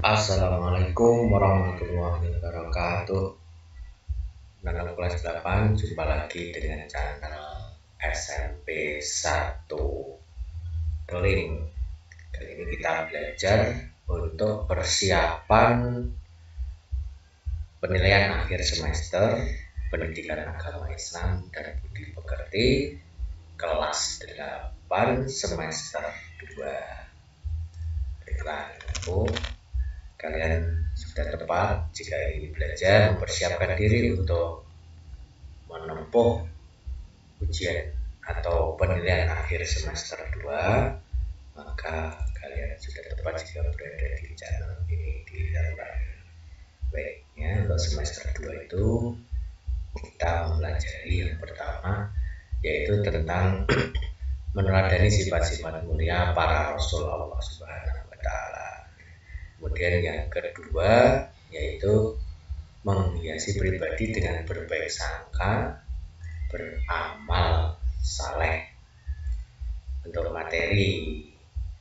Assalamualaikum warahmatullahi wabarakatuh. Anak kelas 8, jumpa lagi dengan channel SMP 1 Keling. Kali ini kita belajar untuk persiapan penilaian akhir semester Pendidikan Agama Islam dan Budi Pekerti kelas 8 semester 2. Baiklah, kalian sudah tepat jika ingin belajar mempersiapkan diri untuk menempuh ujian atau penilaian akhir semester 2, maka kalian sudah tepat jika berada di channel ini di dalam. Baiknya, untuk semester 2 itu kita mempelajari yang pertama, yaitu tentang meneladani sifat-sifat mulia para Rasul Allah Subhanahu wa Ta'ala. Kemudian yang kedua yaitu menghiasi pribadi dengan berbaik sangka, beramal saleh. Untuk materi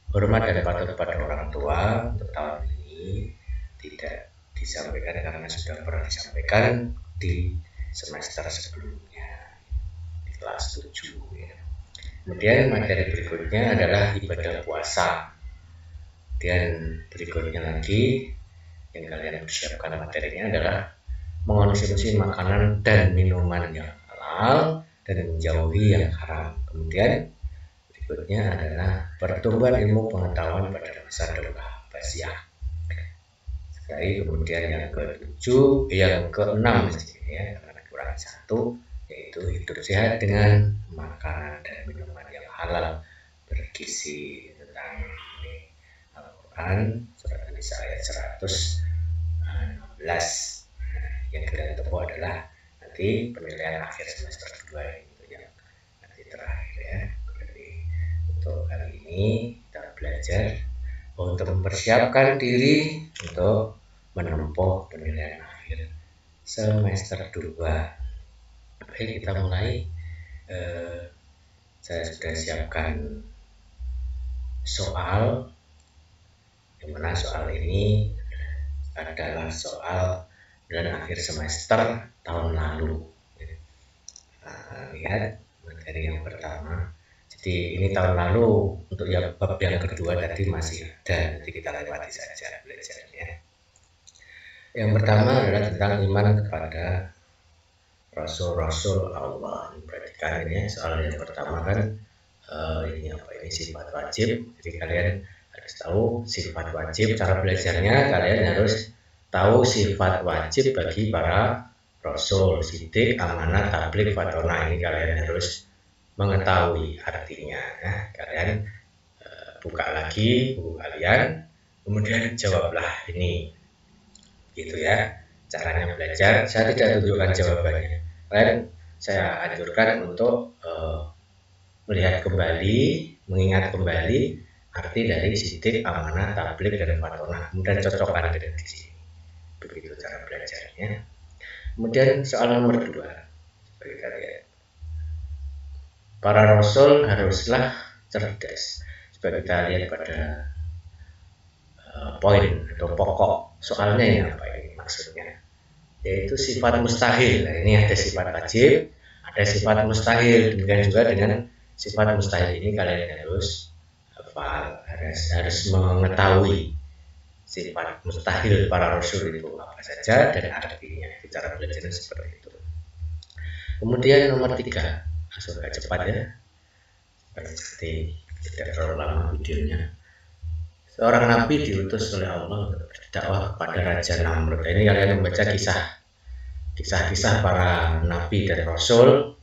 hormat dan patuh pada orang tua untuk tahun ini tidak disampaikan karena sudah pernah disampaikan di semester sebelumnya di kelas 7 ya. Kemudian materi berikutnya adalah ibadah puasa. Dan berikutnya lagi yang kalian persiapkan materinya adalah mengonsumsi makanan dan minuman yang halal dan menjauhi yang haram. Kemudian berikutnya adalah pertumbuhan ilmu pengetahuan pada masa daulah Abbasiyah. Kemudian yang keenam ya, karena kurang satu, yaitu hidup sehat dengan makanan dan minuman yang halal bergizi. Tentang surat An-Nisa ayat 116. Yang kalian tempuh adalah nanti penilaian akhir semester 2 itu yang nanti terakhir ya. Jadi untuk kali ini kita belajar untuk mempersiapkan diri untuk menempuh penilaian akhir semester 2. Oke, kita mulai. Saya sudah siapkan soal, yang mana soal ini adalah soal bulan akhir semester tahun lalu. Lihat materi yang pertama. Jadi ini tahun lalu, untuk bab yang kedua tadi masih ada, nanti kita lewati saja belajarnya. Yang pertama adalah tentang iman kepada Rasul-Rasul Allah. Perhatikan ini soal yang pertama kan, ini apa, ini sifat wajib. Jadi kalian harus tahu sifat wajib. Cara belajarnya kalian harus tahu sifat wajib bagi para Rasul, sidik, amanah, tabligh, fatona. Ini kalian harus mengetahui artinya ya. Kalian buka lagi buku kalian, kemudian jawablah ini, gitu ya caranya belajar. Saya tidak tunjukkan jawabannya, kalian saya anjurkan untuk melihat kembali, mengingat kembali arti dari sidik, amanah, tabligh, dan fatona, kemudian cocokkan dengan di sini. Begitu cara belajarnya. Kemudian soal nomor 2, bagi kalian, para Rasul haruslah cerdas. Coba kita lihat pada poin atau pokok soalnya ini apa ini maksudnya, yaitu sifat mustahil. Nah, ini ada sifat wajib, ada sifat mustahil. Demikian juga dengan sifat mustahil ini kalian harus hafal, harus mengetahui sifat mustahil para Rasul itu apa saja dan artinya. Cara belajarnya seperti itu. Kemudian nomor 3, langsung agak cepat ya, seperti tidak terlalu lama videonya. Seorang nabi diutus oleh Allah untuk berdakwah kepada Raja Namrud. Ini kalian membaca kisah-kisah para nabi dan rasul.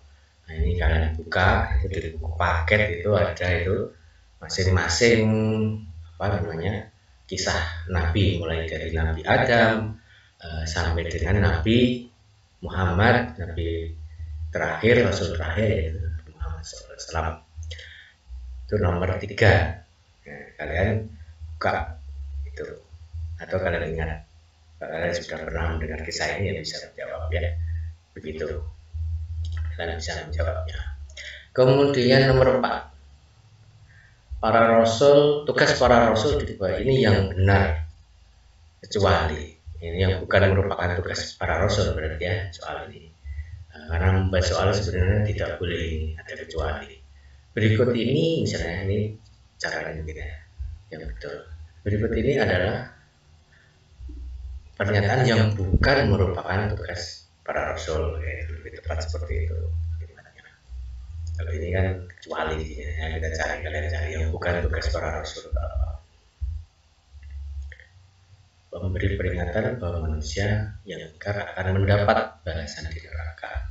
Nah, ini kalian buka, itu di buku paket itu ada itu masing-masing apa namanya kisah nabi, mulai dari Nabi Adam sampai dengan Nabi Muhammad, nabi terakhir, rasul terakhir, yaitu Muhammad SAW. Itu nomor 3. Nah, kalian buka itu, atau kalian ingat, kalian sudah pernah mendengar kisah ini ya bisa menjawab ya. Begitu kalian bisa menjawabnya. Kemudian nomor 4, para rasul, tugas para rasul di bawah ini yang benar. kecuali ini yang bukan merupakan tugas para rasul berarti ya soal ini. Karena membahas soal sebenarnya tidak boleh ada kecuali. Berikut ini misalnya ini caranya kita yang betul. Berikut ini adalah pernyataan yang bukan merupakan tugas para rasul, yaitu lebih tepat seperti itu. Kalau ini kan kecuali ya, kita cari, kalian cari yang bukan tugas para rasul. Memberi peringatan bahwa manusia yang ingkar akan mendapat balasan di neraka.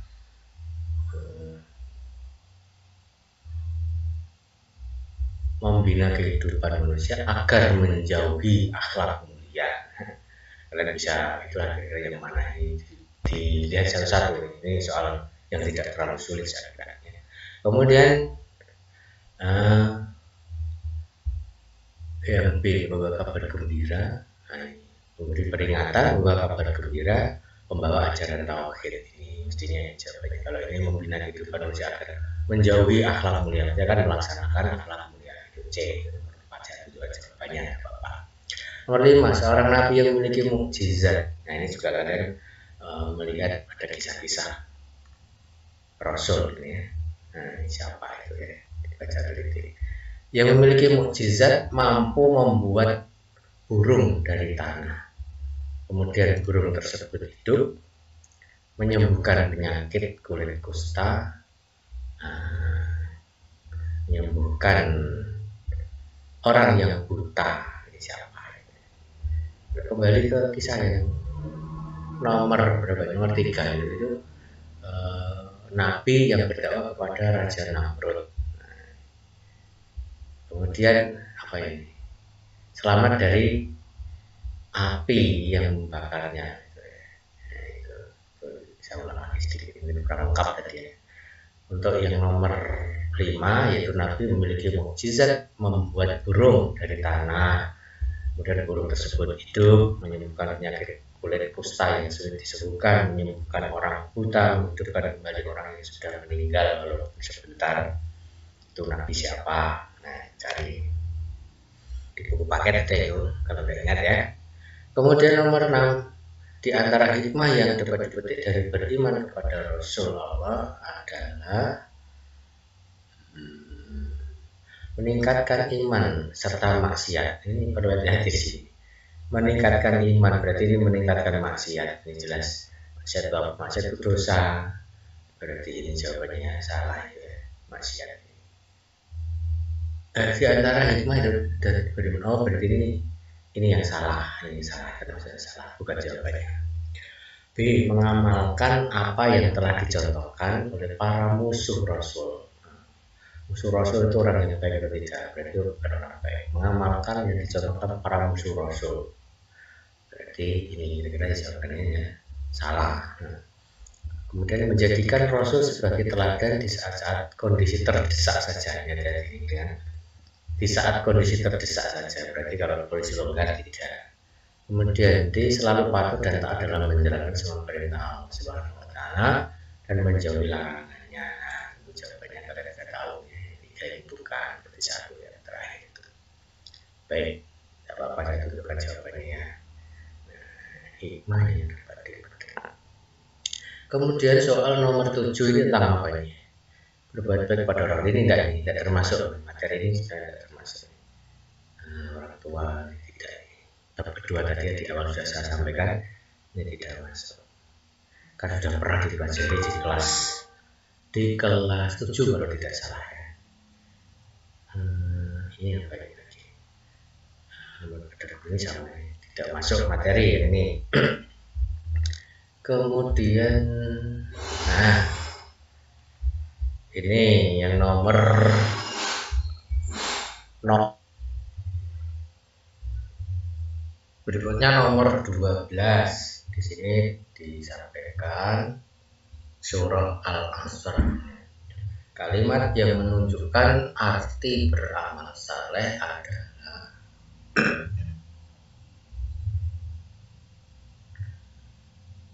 Membina kehidupan manusia agar menjauhi akhlak mulia. Kalian bisa itulah kira-kira yang mana ini dilihat satu-satu. Ini soal yang tidak terlalu sulit sebenarnya. Kemudian yang B, membawa kabar gembira. Memberi peringatan membawa kabar gembira, membawa ajaran tauhid. Ini mestinya jawabannya. Kalau ini membina kehidupan manusia agar menjauhi akhlak mulia, dia kan melaksanakan akhlak mulia. Itu C. Pacar juga jawabannya Bapak. Nomor 5, seorang nabi yang memiliki mukjizat. Nah ini juga kalian melihat ada kisah-kisah rasul ini ya. Nah siapa itu ya? Dibaca teliti. Yang memiliki mukjizat mampu membuat burung dari tanah. Kemudian burung tersebut hidup, menyembuhkan penyakit kulit kusta, menyembuhkan orang yang buta. Ini siapa? Kembali ke kisah yang nomor berapa? Nomor 3 itu nabi yang berdakwah kepada Raja Namrud. Kemudian apa ini? Selamat dari api yang membakarnya. Itu saya ulang lagi sedikit, mungkin kurang lengkap tadi ya. Untuk yang nomor 5 yaitu nabi memiliki mukjizat membuat burung dari tanah. Kemudian burung tersebut hidup, menyembuhkan penyakit kulit kusta yang sulit disembuhkan, menyembuhkan orang buta, menghidupkan kembali orang yang sudah meninggal walaupun sebentar. Itu nabi siapa? Nah, cari di buku paket ada itu kalau tidak ingat ya. Kemudian nomor 6, di antara hikmah yang dapat dipetik dari beriman kepada Rasul Allah adalah meningkatkan iman serta maksiat. Ini perlu hati-hati sih. Meningkatkan iman berarti ini meningkatkan maksiat. Ini jelas maksiat apa? Maksiat itu dosa. Berarti ini jawabannya salah ya. Maksiat. Di antara hikmah dari beriman, oh berarti ini yang salah, ini salah, salah, bukan jawabannya. B, mengamalkan apa yang telah dicontohkan oleh para musuh Rasul. Musuh Rasul itu orang yang baik atau tidak, berarti bukan orang baik. Mengamalkan yang dicontohkan para musuh Rasul, berarti ini kira-kira jawabannya salah. Kemudian menjadikan Rasul sebagai teladan di saat-saat kondisi terdesak saja, dari ini kan. Di saat kondisi terdesak saja, berarti kalau kondisi longgar tidak. Kemudian D, selalu patuh dan taat dalam menjalankan semua perintah Allah Subhanahu wa Ta'ala dan menjauhi larangannya. Itu jawabannya kalian tidak tahu. Tiga itu bukan, berarti satu yang terakhir itu. Baik, tidak apa-apa saya tunjukkan jawabannya. Hikmah yang dapat dipetik. Kemudian soal nomor 7 ini tentang apa ini? Berbuat baik pada orang ini tidak termasuk materi ini, tidak termasuk orang tua tidak. Tapi kedua tadi di awal sudah saya sampaikan ini tidak masuk karena sudah pernah dipelajari di kelas 7 kalau tidak salah ya. Ini apa ini lagi? Ini sama tidak masuk materi ini. Kemudian ini yang nomor berikutnya nomor 12. Di sini disampaikan surah Al-Asr. Kalimat yang menunjukkan arti beramal saleh adalah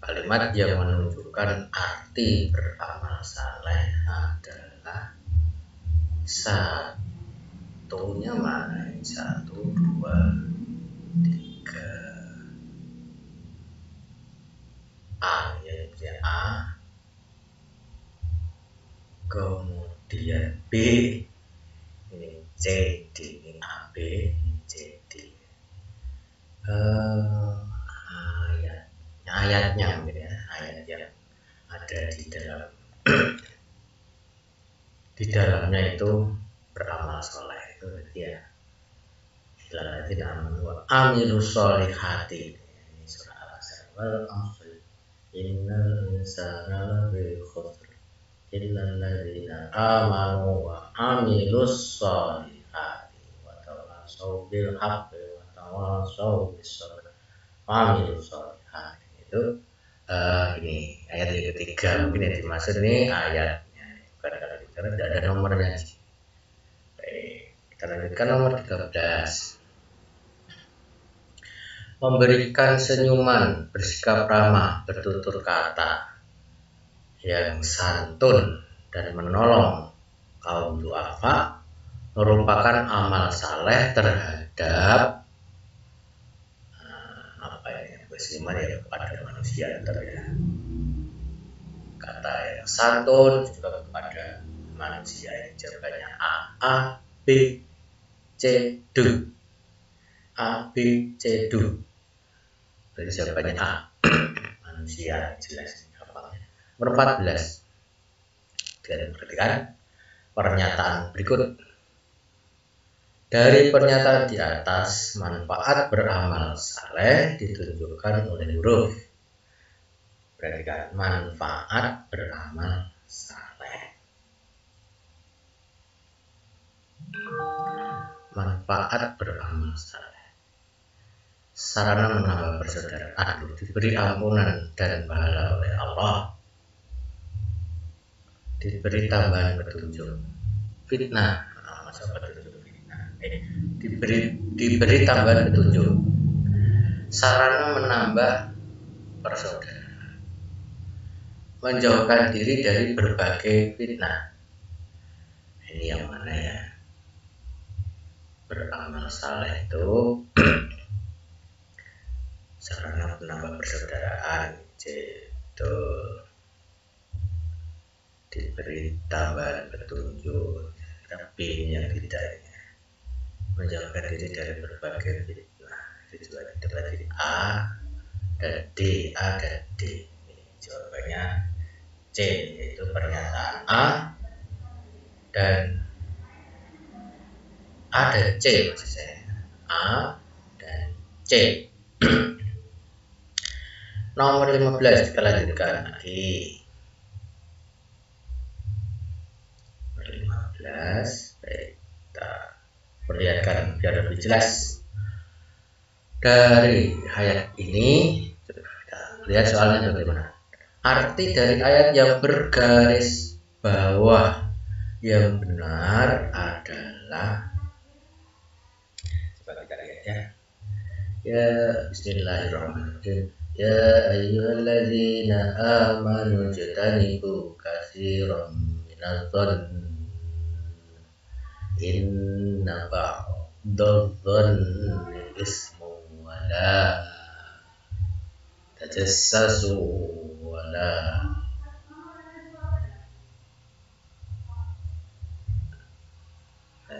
kalimat yang menunjukkan arti beramal saleh adalah satunya mana? 1, 2, 3, A, ya A, kemudian B, ini C, D, ini AB, ini C, D. Ayatnya mungkin ya, ayat yang ada di dalam di dalamnya itu beramal soleh itu ya. Alladzina amanu wa amilus solihati. Ini surah Al-Asr. Wal asri innal insana lafi khusr illal ladzina amanu wa amilus solihati wa tawasaw bil haqqi wa tawasaw bis sabr wa amilus solihati. Itu ini ayat yang ketiga, mungkin yang dimaksud ini ayatnya, bukan karena tidak ada nomornya. Baik, kita lanjutkan nomor 13. Memberikan senyuman, bersikap ramah, bertutur kata yang santun dan menolong kaum duafa merupakan amal saleh terhadap apa ya, bersenyuman ya kepada manusia ya. Kata yang santun juga kepada manusia, yang jawabannya A, B, C, D. A, B, C, D. Berarti jawabannya A, manusia, jelas hafalnya. Nomor 14. Kita perhatikan pernyataan berikut. Dari pernyataan di atas, manfaat beramal saleh ditunjukkan oleh huruf. Perhatikan, manfaat beramal saleh. Manfaat beramal saleh. Sarana menambah persaudaraan, diberi ampunan dan pahala oleh Allah, diberi tambahan petunjuk. Fitnah, masa petunjuk fitnah. Diberi tambahan petunjuk. Sarana menambah persaudaraan, menjauhkan diri dari berbagai fitnah. Ini yang mana ya? Beramal saleh itu sarana menambah persaudaraan, itu diberi tambahan petunjuk. Tapi yang tidaknya menjauhkan diri dari berbagai fitnah. Itu juga berarti A dan D, A dan D. Ini jawabannya C, yaitu pernyataan A dan C maksud saya. A dan C. Nomor 15 kita lanjutkan lagi. Nomor 15, baik, kita perlihatkan biar lebih jelas. Dari ayat ini kita lihat soalnya bagaimana. Arti dari ayat yang bergaris bawah yang benar adalah, coba kita lihat ya. Ya, bismillahirrahmanirrahim. Ya ayyuhalladzina amanu jtanibu katsiran minadh-dhanni inna ba'dadh-dhanni ismun wa la tajassasu wa la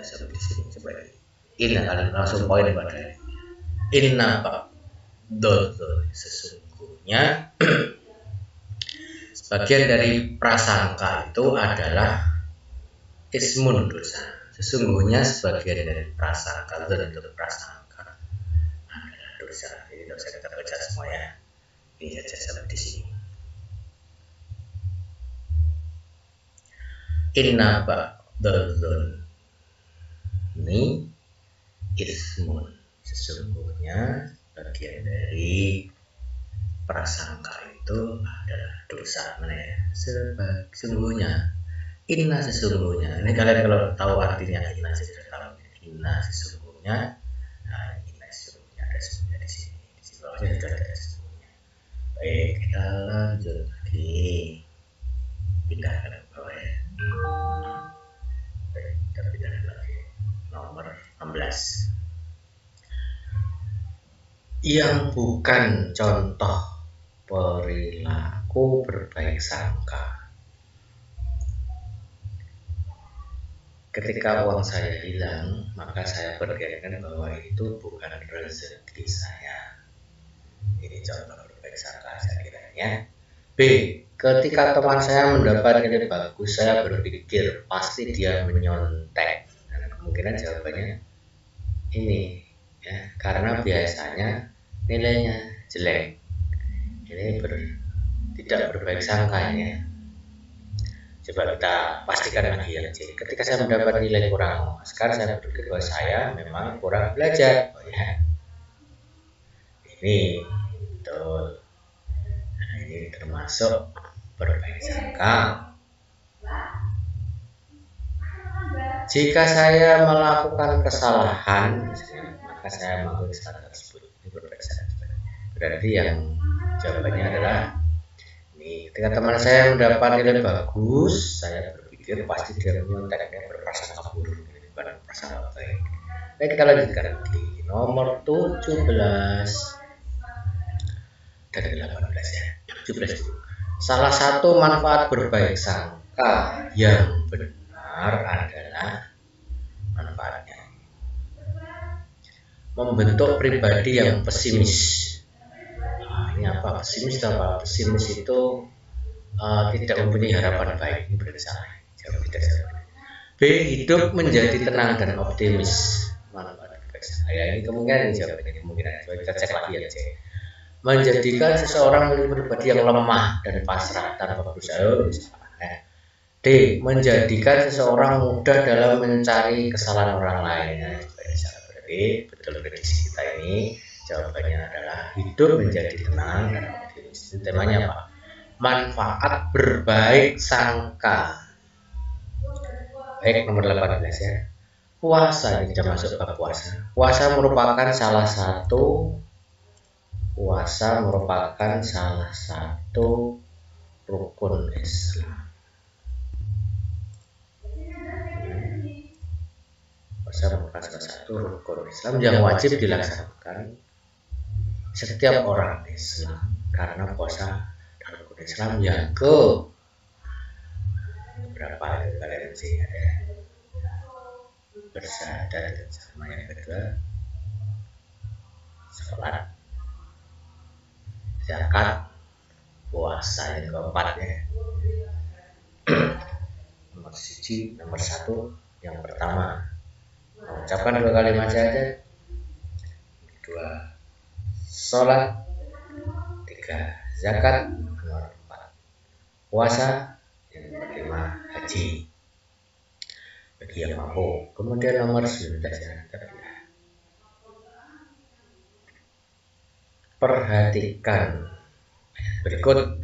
sampai di sini coba ini kalian langsung poin pada inna ba'dadh, sesungguhnya sebagian dari prasangka itu adalah ismun, dosa. Sesungguhnya sebagian dari prasangka itu prasangka adalah dosa. Jadi tidak usah kita baca semua ya. Ini saja sampai di sini. Inna ba'dadh ini ismun, sesungguhnya bagian dari prasangka itu adalah dosa. Mana ya? Sesungguhnya, inna sesungguhnya. Ini kalian kalau tahu artinya inna sudah tahu. Inna sesungguhnya. Nah, inna sesungguhnya ada sesungguhnya di sini. Di bawahnya sudah ada sesungguhnya. Baik, kita lanjut lagi. Pindah ke bawah ya. Baik, kita pindah lagi. Nomor 16. Yang bukan contoh perilaku berbaik sangka. Ketika uang saya hilang, maka saya berpikiran bahwa itu bukan rezeki saya. Ini contoh berbaik sangka saya kiranya. B. Ketika teman saya mendapat nilai bagus, saya berpikir pasti dia menyontek. Dan kemungkinan jawabannya ini, ya, karena biasanya nilainya jelek. Ini tidak berbaik sangka ya. Coba kita pastikan lagi ya C. Ketika saya mendapat nilai kurang, sekarang saya berpikir bahwa saya memang kurang belajar. Oh, ya. Ini betul. Nah, ini termasuk berbaik sangka. Jika saya melakukan kesalahan, maka saya mengakui kesalahan tersebut. Ini berbaik sangka. Berarti yang jawabannya adalah ini. Ketika teman saya mendapat nilai bagus, saya berpikir pasti dia menyonteknya berprasangka buruk, ini bukan prasangka baik. Baik, kita lanjutkan di nomor 17 dan 18 ya. 17 dulu. Salah satu manfaat berbaik sangka yang benar adalah manfaatnya membentuk pribadi yang pesimis. Ini apa? Pesimis apa? Pesimis itu tidak mempunyai harapan baik. Ini berarti salah. Jawab tidak salah. B. Hidup menjadi tenang dan optimis. Manfaat berbaik sangka. Ya, ini kemungkinan jawabannya kemungkinan. Coba kita cek lagi ya, cek. Menjadikan seseorang memiliki pribadi yang lemah dan pasrah tanpa berusaha. D. Menjadikan seseorang mudah dalam mencari kesalahan orang lain. Berarti betul prediksi kita ini jawabannya adalah hidup menjadi tenang dan optimis. Temanya apa? Manfaat berbaik sangka. Baik, nomor 18 ya. Puasa, ini kita masuk ke puasa. Puasa merupakan salah satu rukun Islam. Puasa merupakan salah satu rukun Islam yang wajib dilaksanakan setiap orang Islam, karena puasa adalah rukun Islam yang ke berapa itu kalian sih ada bersyahadat sama yang kedua sholat, zakat, puasa yang keempat ya. nomor satu yang pertama mengucapkan 2 kalimat syahadat, 2 sholat, 3 zakat, nomor 4 puasa, yang kelima haji bagi yang mampu. Kemudian nomor 19 ya, perhatikan berikut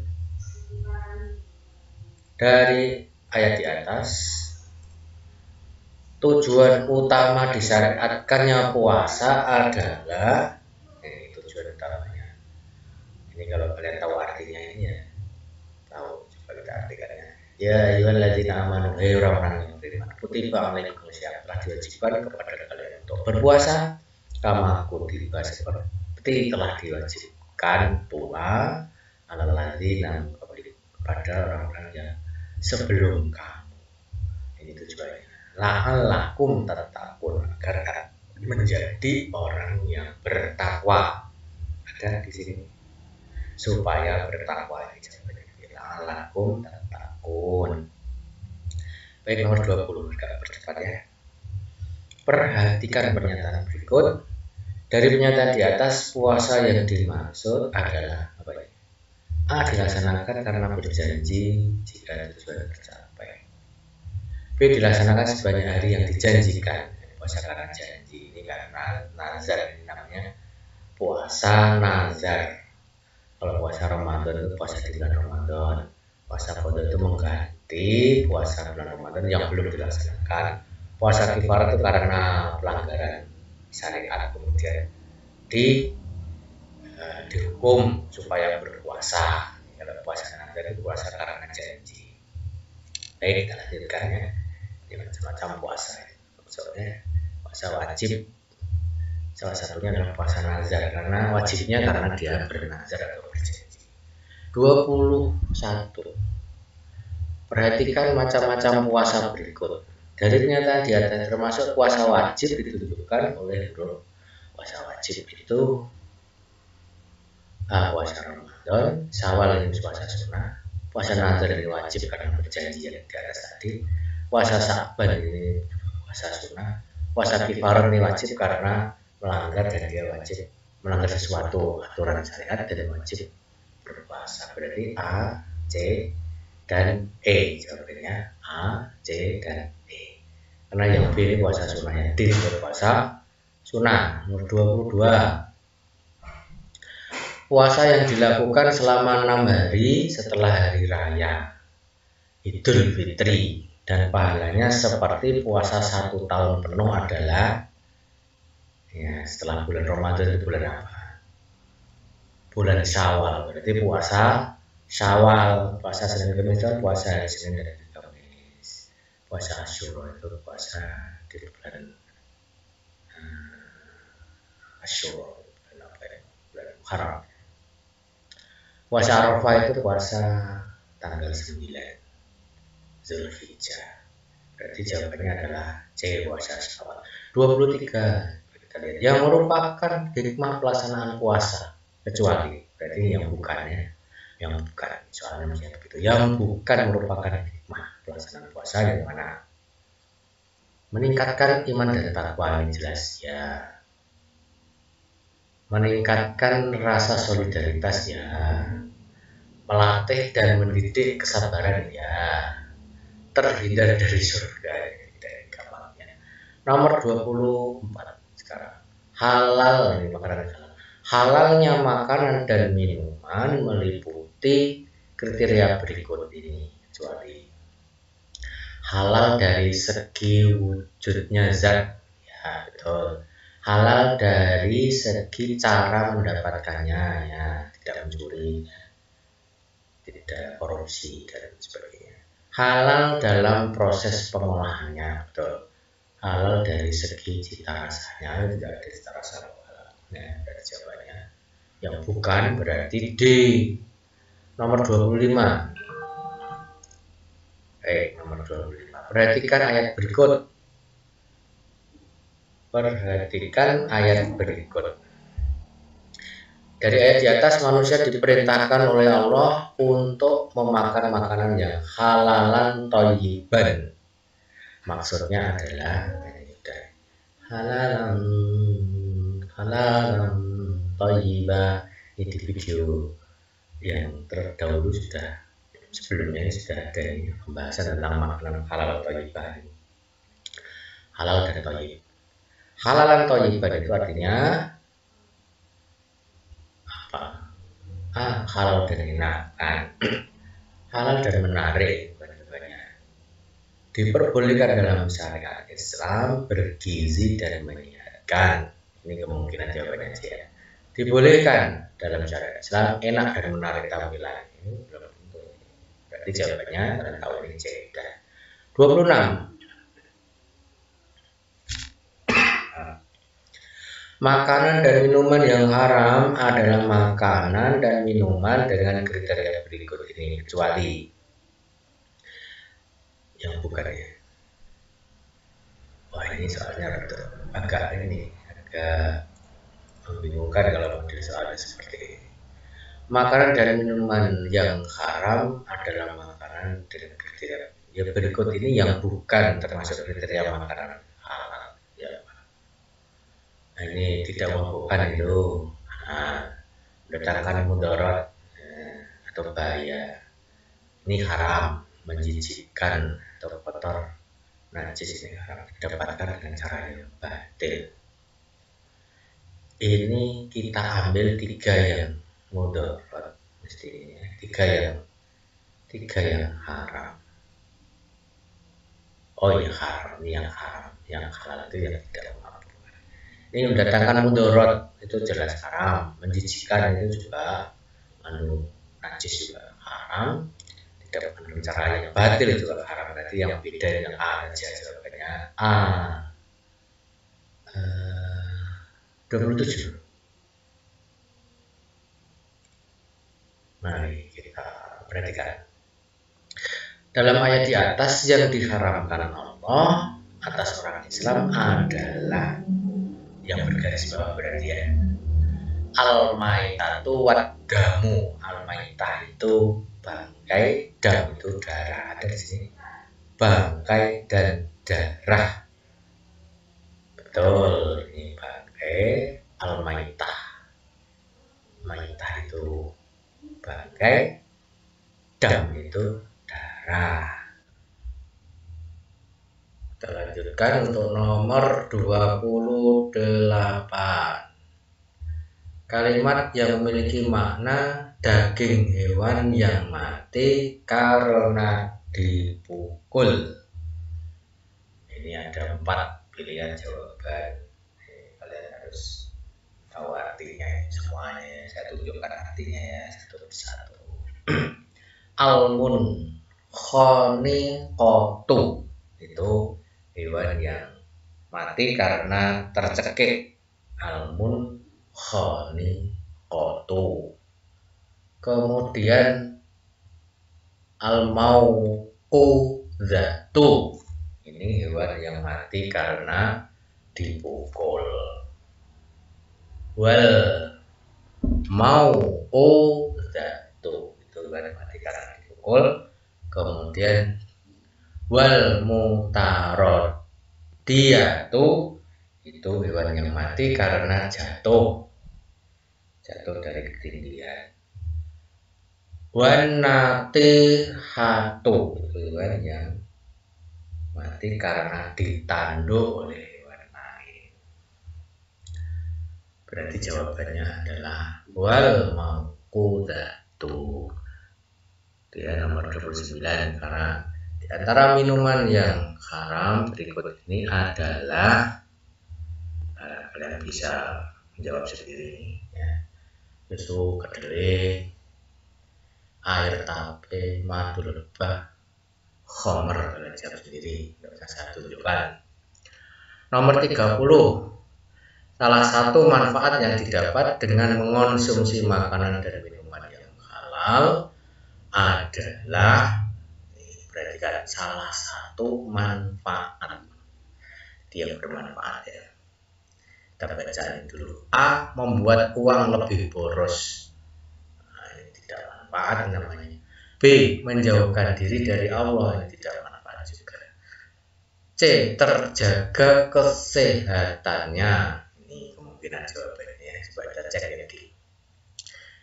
dari ayat di atas. Tujuan utama disyariatkannya puasa adalah ini tujuan utamanya. Ini kalau kalian tahu artinya ini ya, tahu, coba kita artikannya. Ya ayyuhalladzina amanu, hai orang-orang yang beriman, kutiba alaikumusiyam, telah diwajibkan kepada kalian untuk berpuasa, kama kutiba, seperti telah diwajibkan pula alalladzina, kepada orang-orang yang sebelum kamu. Ini tujuannya. La'allakum tattaqun, agar menjadi orang yang bertakwa. Ada di sini supaya bertakwa. La'allakum tattaqun. Baik, nomor 20 agak percepat ya. Perhatikan pernyataan berikut. Dari pernyataan di atas, puasa yang dimaksud adalah apa ya? A. Dilaksanakan karena berjanji jika tujuan tercapai. B. Dilaksanakan sebanyak hari yang dijanjikan. Puasa karena janji, ini karena nazar, ini namanya puasa nazar. Kalau puasa Ramadan itu puasa di bulan Ramadan. Puasa qadha itu mengganti puasa bulan Ramadan yang belum dilaksanakan. Puasa kifarat itu karena pelanggaran syariat, kemudian dihukum supaya berpuasa. Kalau puasa nazar itu puasa karena janji. Baik, kita lanjutkan ya. Ini macam-macam puasa. Maksudnya puasa wajib, salah satunya adalah puasa nazar, karena wajibnya karena dia bernazar atau berjanji. 21. Perhatikan macam-macam puasa berikut. Dari pernyataan di atas termasuk puasa wajib ditunjukkan oleh huruf. Puasa wajib itu puasa Ramadan, Syawal ini puasa sunnah, puasa Nazar ini wajib karena berjanji yang di atas tadi, puasa Sa'ban ini puasa sunnah, puasa Kifarat ini wajib karena melanggar dan dia wajib melanggar sesuatu aturan syariat dan wajib berpuasa. Berarti A, C, dan E. Jawabannya A, C, dan E. Karena yang B ini puasa sunnahnya, D berpuasa sunnah. Nomor 22. Puasa yang dilakukan selama 6 hari setelah hari raya Idul Fitri dan pahalanya seperti puasa 1 tahun penuh adalah ya, setelah bulan Ramadan itu bulan apa? Bulan Syawal. Berarti puasa Syawal, puasa Senin Kamis itu puasa hari Senin dan Kamis. Puasa Asyura itu puasa di bulan Asyura, bulan Muharram. Puasa Arafah itu puasa tanggal 9 Zulhijjah. Berarti jawabannya adalah C, puasa Syawal. 23. Kita lihat yang merupakan hikmah pelaksanaan puasa kecuali, berarti yang bukannya, yang bukan, soalnya masih begitu. Yang bukan merupakan hikmah pelaksanaan puasa yang mana? Meningkatkan iman dan takwa, ini jelas ya. Meningkatkan rasa solidaritas ya, melatih dan mendidik kesabaran ya, terhindar dari surga dari gampangnya. Nomor 24 sekarang, halal ini makanan halal. Halalnya makanan dan minuman meliputi kriteria berikut ini, kecuali halal dari segi wujudnya zat ya, betul. Halal dari segi cara mendapatkannya ya, tidak mencuri, tidak korupsi dan sebagainya. Halal dalam proses pengolahannya, betul. Halal dari segi cita rasanya, tidak ada cita rasa halal. Nah, dari jawabannya. Yang bukan berarti D. Nomor 25. Nomor 25. Perhatikan ayat berikut. Perhatikan ayat berikut. Dari ayat di atas, manusia diperintahkan oleh Allah untuk memakan makanan yang halalan thayyiban. Maksudnya adalah halalan thayyiban. Ini di video yang terdahulu sebelumnya sudah ada pembahasan tentang makanan halal thayyiban. Halal dan thayyib. Halalan thayyiban itu artinya apa? Halal dan menyenangkan, halal dan menarik, diperbolehkan dalam syariat Islam, bergizi dan menyehatkan. Ini kemungkinan jawabannya C. Dibolehkan dalam syariat Islam, enak dan menarik tampilan. Ini belum tentu. Berarti jawabannya kalian tahu ini C. 26. Makanan dan minuman yang haram adalah makanan dan minuman dengan kriteria berikut ini, kecuali yang bukan ya. Wah, ini soalnya agak membingungkan kalau model soalnya seperti ini. Makanan dan minuman yang haram adalah makanan dengan kriteria yang berikut ini yang bukan termasuk kriteria makanan halal ya. Nah, ini tidak memabukkan itu, mendatangkan mudarat atau bahaya. Ini haram, menjijikkan atau kotor, najis, ini haram didapatkan dengan cara yang batil. Ini kita ambil 3 yang mudarat, mestinya 3 yang haram. Oh ya haram, ini yang haram, yang halal itu yang tidak memabukkan. Ini mendatangkan mudarat itu jelas haram, menjijikkan itu juga najis juga haram, tidak mengandung cara yang batil juga haram. Berarti yang beda dengan A aja jawabannya A. 27. Mari kita Perhatikan. Dalam ayat di atas yang diharamkan Allah atas orang Islam adalah yang bergaris bawah berarti ya. Al-maitatu wad-damu. Al-maitah itu bangkai, dam itu darah. Ada di sini. Bangkai dan darah. Betul, ini bangkai al-maitah. Maitah itu bangkai, dam itu darah. Kita lanjutkan untuk nomor 28. Kalimat yang memiliki makna daging hewan yang mati karena dipukul. Ini ada 4 pilihan jawaban. Kalian harus tahu artinya semuanya ya. Saya tunjukkan artinya ya satu persatu. Almun khoniqatu itu hewan yang mati karena tercekik. Almun khoniqatu. Kemudian al-mauqudatu. Ini hewan yang mati karena dipukul. Wal mauqudatu itu hewan mati karena dipukul. Kemudian wal mutaradiyatu itu hewan yang mati karena jatuh dari ketinggian. Wan natihatu itu hewan yang mati karena ditanduk oleh hewan lain. Berarti jawabannya adalah wal mauqudatu. Dia nomor 29 karena di antara minuman yang haram berikut ini adalah kalian bisa menjawab sendiri ya. Susu kedelai, air tape, madu lebah, khomer. Kalian jawab sendiri, nggak usah saya tunjukkan. Nomor 30. Salah satu manfaat yang didapat dengan mengonsumsi makanan dan minuman yang halal adalah, perhatikan, salah satu manfaat. Dia bermanfaat ya. Kita bacain dulu. A. Membuat uang lebih boros. Nah, ini tidak manfaat namanya. B. Menjauhkan diri dari Allah. Ini tidak manfaat juga. C. Terjaga kesehatannya. Ini kemungkinan jawabannya. Coba kita cek lagi.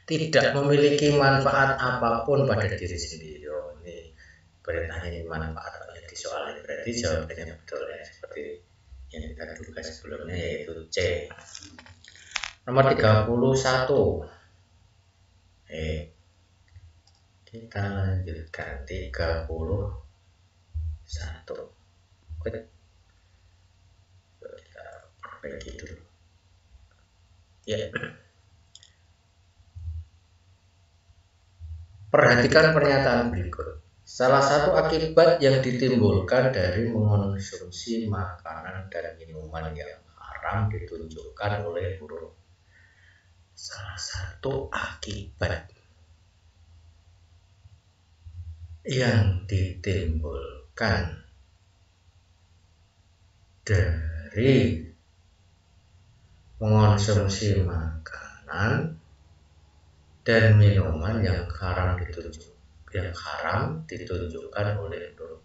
Tidak memiliki manfaat apapun pada diri sendiri. Oh, ini perintahnya ini manfaat di soal ini. Berarti jawabannya betul ya. Seperti yang kita duga sebelumnya, yaitu C. Nomor 31. Kita lanjutkan 31. Kita perbaiki dulu ya. Perhatikan pernyataan berikut. Salah satu akibat yang ditimbulkan dari mengonsumsi makanan dan minuman yang haram ditunjukkan oleh huruf. Salah satu akibat yang ditimbulkan dari mengonsumsi makanan dan minuman yang haram ditunjukkan oleh huruf.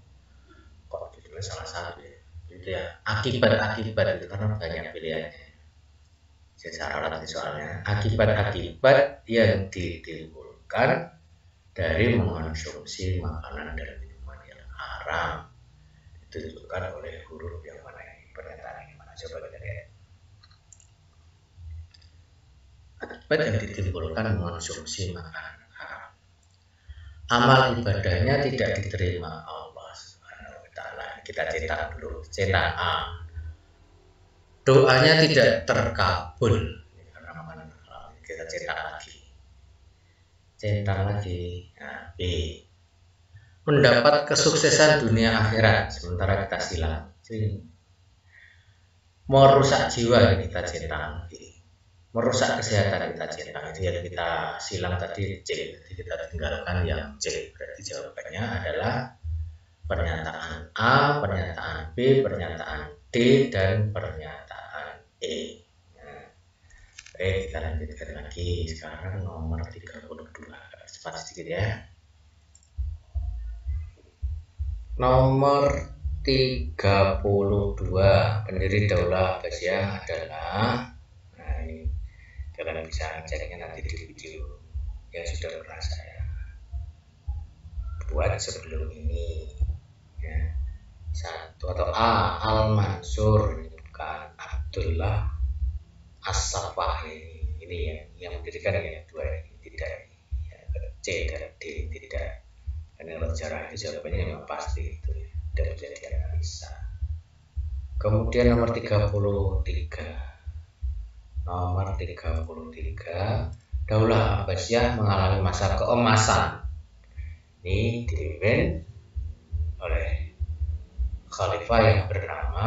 Kok judulnya salah satu ya? Itu ya, akibat-akibat itu karena banyak pilihannya. Secara latin soalnya, akibat-akibat yang ditimbulkan dari mengonsumsi makanan dan minuman yang haram ditunjukkan oleh huruf yang mana ini? Pernyataan yang mana? Coba kita lihat. Akibat yang ditimbulkan mengonsumsi makanan haram. Amal ibadahnya tidak diterima Allah Subhanahu wa Ta'ala. Kita cetak dulu. Cetak A. Doanya tidak terkabul. Karena makanan haram. Kita cetak lagi. Cetak lagi. Nah, B. Mendapat kesuksesan dunia akhirat. Sementara kita silang. Merusak jiwa, kita cetak lagi. merusak kesehatan kita cinta. Itu yang kita silang tadi C, jadi kita tinggalkan yang C. Berarti jawabannya adalah pernyataan A, pernyataan B, pernyataan D, dan pernyataan E. Nah, oke, kita lanjutkan lagi. Sekarang nomor 32. Cepat sedikit ya. Nomor 32, pendiri Daulah Abbasiyah adalah, nah ini kalian bisa ceknya nanti di video yang sudah pernah saya buat sebelum ini ya. Satu atau A, Al-Mansur, bukan Abdullah As-Safahi, ini yang mendirikan yang dua ini tidak, ya, C dan D tidak. Karena kalau sejarah itu jawabannya memang pasti itu ya, tidak bisa dianalisa. Kemudian nomor 33. Nomor 33, Daulah Abbasiyah mengalami masa keemasan. Ini dipimpin oleh khalifah yang bernama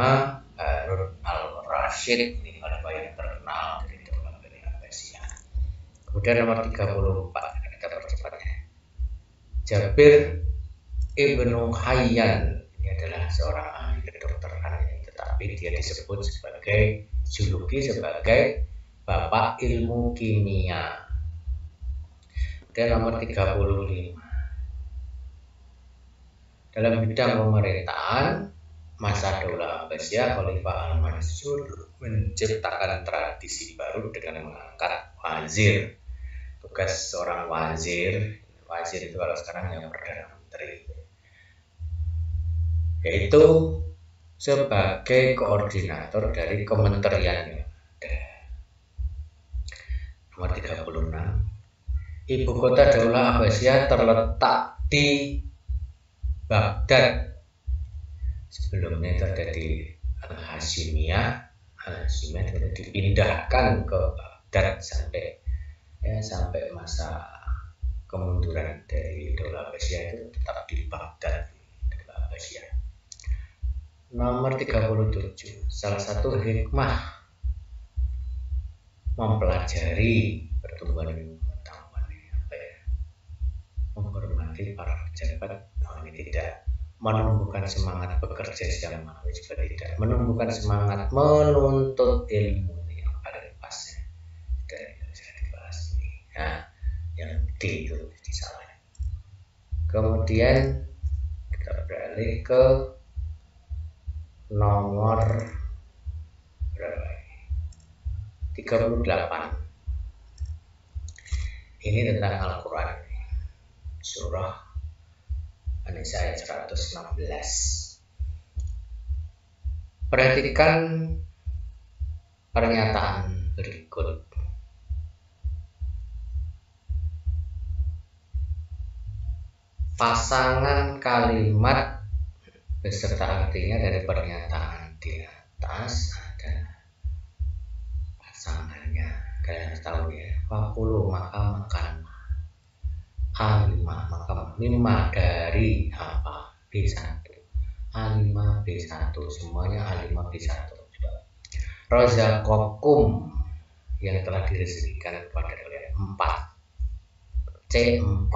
Harun al-Rashid. Ini khalifah yang terkenal dari Daulah Abbasiyah. Kemudian nomor 34, kita percepatnya. Jabir Ibnu Hayyan, ini adalah seorang ahli kedokteran, tetapi dia disebut sebagai juluki sebagai Bapak Ilmu Kimia. Dan nomor 35, dalam bidang pemerintahan masa Daulah Abbasiyah, Khalifah Al-Mansur menciptakan tradisi baru dengan mengangkat wazir. Tugas seorang wazir itu kalau sekarang yang Perdana Menteri, yaitu sebagai koordinator dari kementeriannya. Nomor 36, ibu kota Daulah Abbasiyah terletak di Baghdad. Sebelumnya itu ada di Al-Hashimiyah. Al-Hashimiyah itu dipindahkan ke Baghdad sampai masa kemunduran dari Daulah Abbasiyah itu tetap di Baghdad. Daulah Abbasiyah. Nomor 37, salah satu hikmah mempelajari pertumbuhan pengetahuan, menghormati para pejabat. Ini tidak menumbuhkan semangat bekerja sama, juga tidak menumbuhkan semangat menuntut ilmu. Ini yang paling pas ya. Dari yang saya dibahas ini. Nah, yang D itu disalah. Kemudian kita beralih ke nomor berapa ini? 38. Ini tentang Al-Quran, surah An-Nisa ayat 116. Perhatikan pernyataan berikut. Pasangan kalimat beserta artinya dari pernyataan di atas ada pasangannya. Kalian harus tahu ya. Fakulu maka makan. A5 maka mimma dari apa? B1. A5 B1 semuanya A5 B1. Razaqakum yang telah direzekikan kepada kalian 4. C4.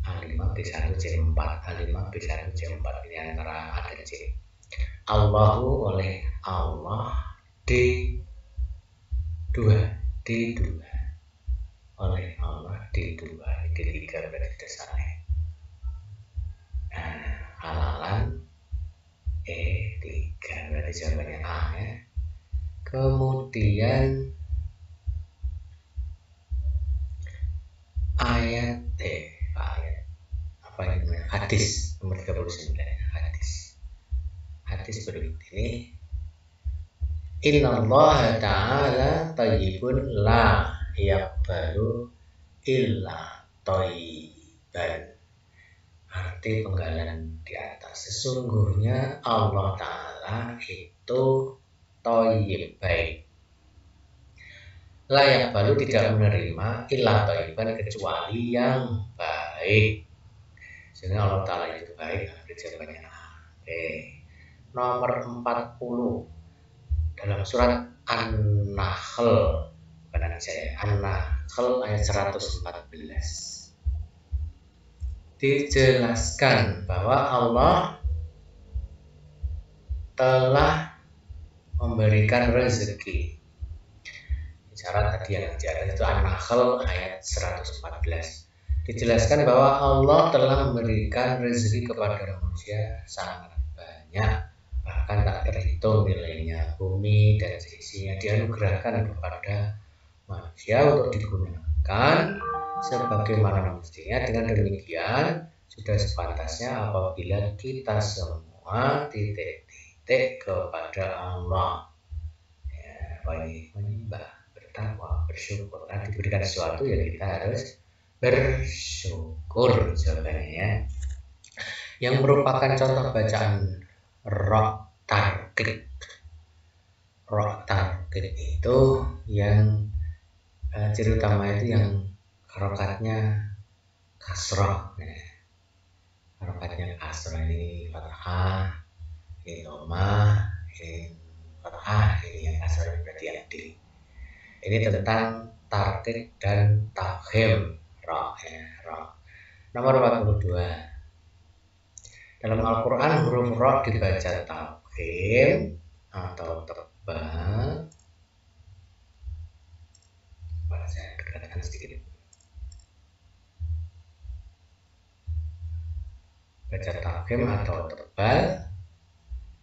A5 B1 C4, A5 B1 C4, ini antara A dan C. Allahu oleh Allah, D2 oleh Allah, D2 ini D3 berarti dasarnya. Nah, halalan E3 berarti jawabannya A ya. Kemudian ayat apa ini, hadis nomor 39. Hadis berikut ini, innallaha ta'ala thayyibun la yaqbalu illa thayyiban. Arti penggalan di atas, sesungguhnya Allah Ta'ala itu thayyib, baik. La yaqbalu tidak menerima illa thayyiban kecuali yang baik. Sehingga Allah Ta'ala itu baik, jawabannya A. Nomor 40, dalam surat An-Nahl, bukan An-Nahl ayat 114 dijelaskan bahwa Allah telah memberikan rezeki. Bicara tadi yang diatas itu An-Nahl ayat 114. Dijelaskan bahwa Allah telah memberikan rezeki kepada manusia sangat banyak, bahkan tak terhitung nilainya. Bumi dan seisinya dianugerahkan kepada manusia untuk digunakan sebagaimana mestinya. Dengan demikian sudah sepantasnya apabila kita semua titik-titik kepada Allah, ya, menyembah, bertakwa, bersyukur. Nah, diberikan sesuatu ya kita harus bersyukur jawabannya, yang merupakan contoh bacaan roh tarkik. Roh tarkik itu yang ciri utama itu yang harokatnya kasroh. Harokatnya kasroh, ini fathah, ini domah, ini fathah, ini yang kasroh berarti yang di. Ini tentang tarkik dan tafhim. Roh. Nomor 42. Dalam Al-Quran huruf roh dibaca tafhim atau tebal. Saya dekatkan sedikit. Baca tafhim atau tebal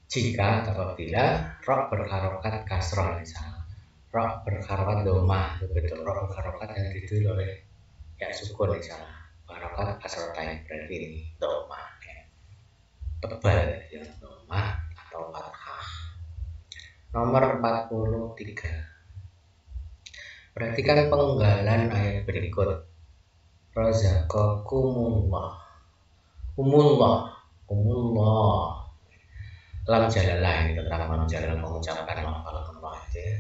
jika apabila roh berharokat kasroh, misalnya roh berharokat domah, betul, roh berharokat yang ditulis oleh ya sukun, misalnya harokat kasrotain, berarti ini domah, ya. Tebal yang domah atau fathah. Nomor 43. Perhatikan penggalan ayat berikut. Razaqakumullah, umullah. Lam jalalah, ini tentang lam jalalah, mengucapkan lafal Allah itu ya.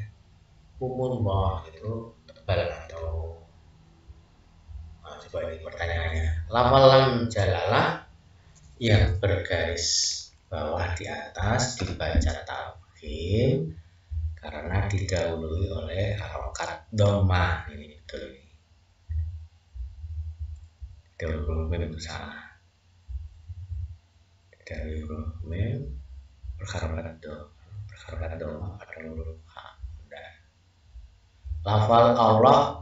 Umullah itu tebal atau coba ini pertanyaannya. Lafal lam jalalah yang bergaris bawah di atas dibaca tafhim karena didahului oleh harokat domah. Ini betul, ini dahulu itu salah. Dari huruf mim berharokat domah pada huruf ha. Lafal Allah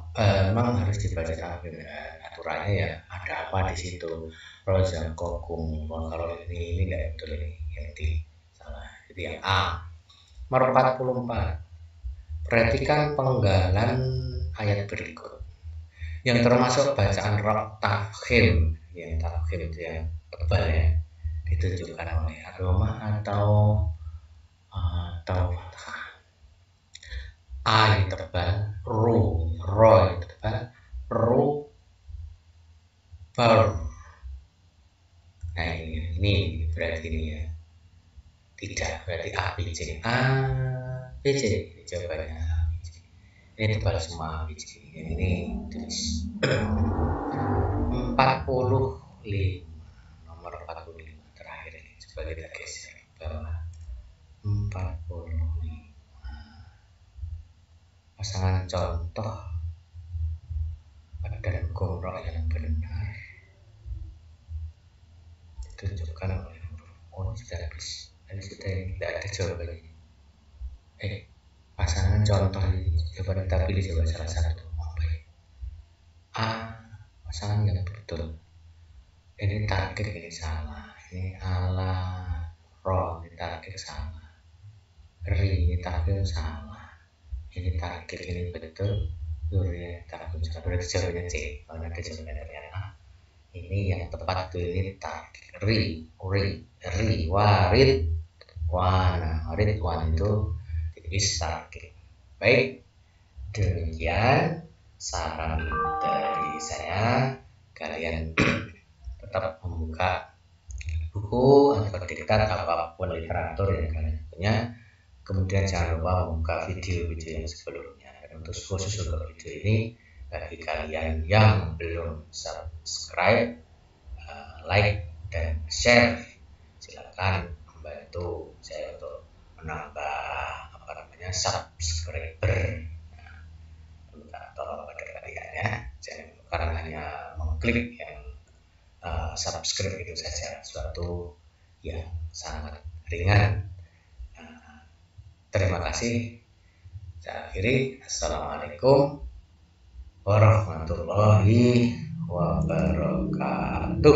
memang harus dibaca tafhim, aturannya ya ada apa di situ. Razaqakum, kalau ini enggak betul, ini yang di salah. Jadi yang A. Nomor 44. Perhatikan penggalan ayat berikut yang termasuk bacaan roh tafhim. Yang tafhim itu yang tebal ya, ditunjukkan oleh domah atau fathah. A yang tebal, ro yang tebal, ro bar. Nah ini berarti ini ya tidak, berarti A B C. Ini jawabannya A B C. Ini tebal semua A B C. Ini tulis 45. Nomor 45 terakhir ini coba kita geser bawah. 45. Pasangan contoh dan hukum roh yang benar ditunjukkan oleh huruf sudah habis. Ini sudah tidak ada jawabannya. Pasangan contoh ini jawaban kita pilih coba salah satu. A pasangan yang betul. Ini target, ini salah. Ini ala roh, ini target salah. Ri, ini target salah. Ini target, ini betul. Durian target salah. Berarti jawabannya C. Kalau ada jawabannya ternyata ini yang tepat itu ini target. Ri, warid, wan itu tipis target. Baik, demikian saran dari saya. Kalian tetap membuka buku atau diktat apapun literatur yang kalian punya. Kemudian jangan lupa membuka video-video yang sebelumnya. Dan untuk khusus untuk video ini, bagi kalian yang belum subscribe, like dan share, silakan membantu saya untuk menambah namanya subscriber. Minta tolong pada kalian ya, jangan karena hanya mengklik yang subscribe itu saja, suatu yang sangat ringan. Terima kasih. Saya akhiri. Assalamualaikum warahmatullahi wabarakatuh.